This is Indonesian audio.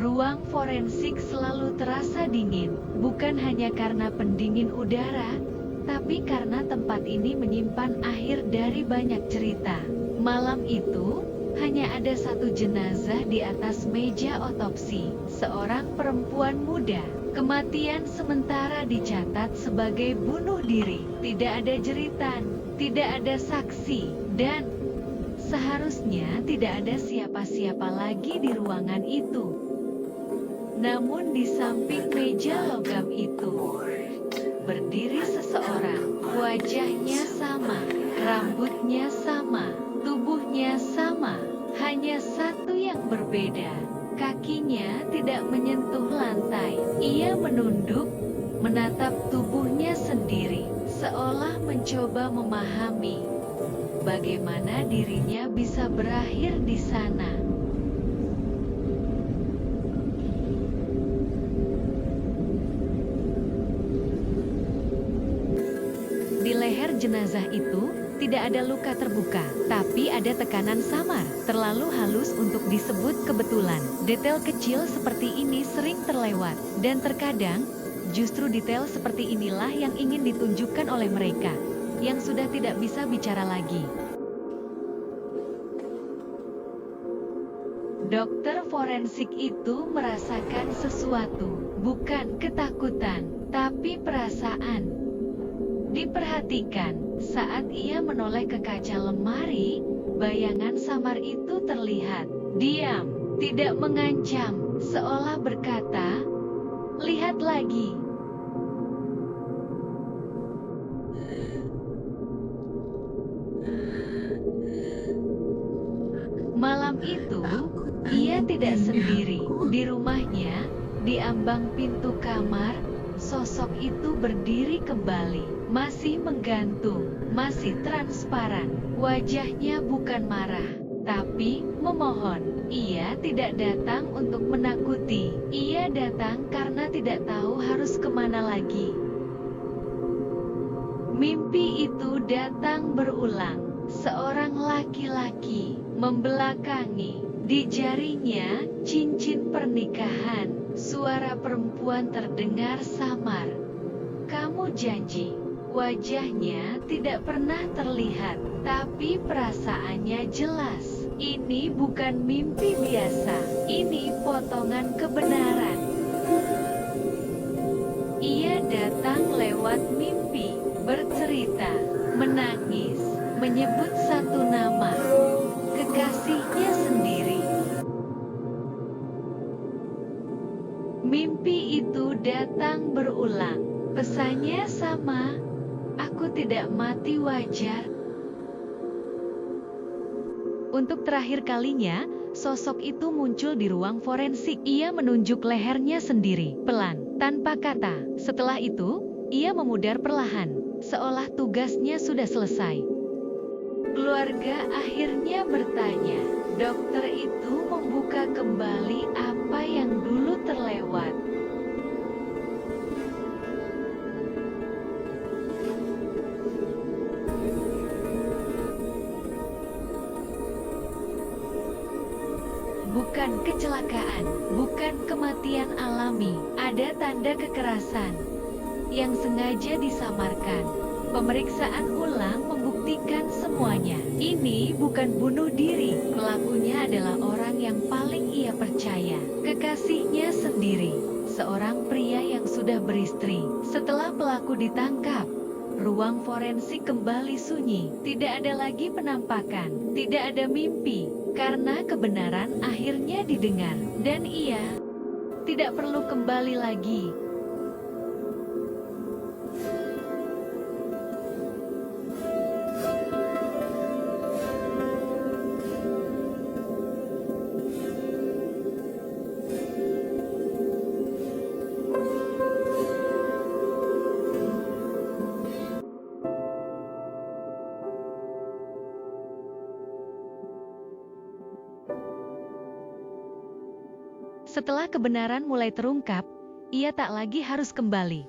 Ruang forensik selalu terasa dingin, bukan hanya karena pendingin udara, tapi karena tempat ini menyimpan akhir dari banyak cerita. Malam itu, hanya ada satu jenazah di atas meja otopsi, seorang perempuan muda. Kematian sementara dicatat sebagai bunuh diri, tidak ada jeritan, tidak ada saksi, dan seharusnya tidak ada siapa-siapa lagi di ruangan itu. Namun di samping meja logam itu, berdiri seseorang. Wajahnya sama, rambutnya sama, tubuhnya sama, hanya satu yang berbeda. Kakinya tidak menyentuh lantai. Ia menunduk, menatap tubuhnya sendiri, seolah mencoba memahami bagaimana dirinya bisa berakhir di sana. Di leher jenazah itu, tidak ada luka terbuka, tapi ada tekanan samar, terlalu halus untuk disebut kebetulan. Detail kecil seperti ini sering terlewat, dan terkadang, justru detail seperti inilah yang ingin ditunjukkan oleh mereka, yang sudah tidak bisa bicara lagi. Dokter forensik itu merasakan sesuatu, bukan ketakutan, tapi perasaan. Diperhatikan, saat ia menoleh ke kaca lemari, bayangan samar itu terlihat. Diam, tidak mengancam, seolah berkata, "Lihat lagi." Malam itu, ia tidak sendiri. Di rumahnya, di ambang pintu kamar, sosok itu berdiri kembali. Masih menggantung, masih transparan. Wajahnya bukan marah, tapi memohon. Ia tidak datang untuk menakuti. Ia datang karena tidak tahu harus kemana lagi. Mimpi itu datang berulang. Seorang laki-laki membelakangi. Di jarinya, cincin pernikahan. Suara perempuan terdengar samar. "Kamu janji." Wajahnya tidak pernah terlihat, tapi perasaannya jelas. Ini bukan mimpi biasa, ini potongan kebenaran. Ia datang lewat mimpi, bercerita, menangis, menyebut satu nama, kekasihnya sendiri. Mimpi itu datang berulang, pesannya sama. Aku tidak mati wajar. Untuk terakhir kalinya, sosok itu muncul di ruang forensik. Ia menunjuk lehernya sendiri, pelan, tanpa kata. Setelah itu, ia memudar perlahan, seolah tugasnya sudah selesai. Keluarga akhirnya bertanya. Dokter itu membuka kembali apa yang dulu terlewat. Bukan kecelakaan, bukan kematian alami, ada tanda kekerasan yang sengaja disamarkan. Pemeriksaan ulang membuktikan semuanya. Ini bukan bunuh diri, pelakunya adalah orang yang paling ia percaya, kekasihnya sendiri, seorang pria yang sudah beristri. Setelah pelaku ditangkap, ruang forensik kembali sunyi, tidak ada lagi penampakan, tidak ada mimpi, karena kebenaran akhirnya didengar, dan ia tidak perlu kembali lagi. Setelah kebenaran mulai terungkap, ia tak lagi harus kembali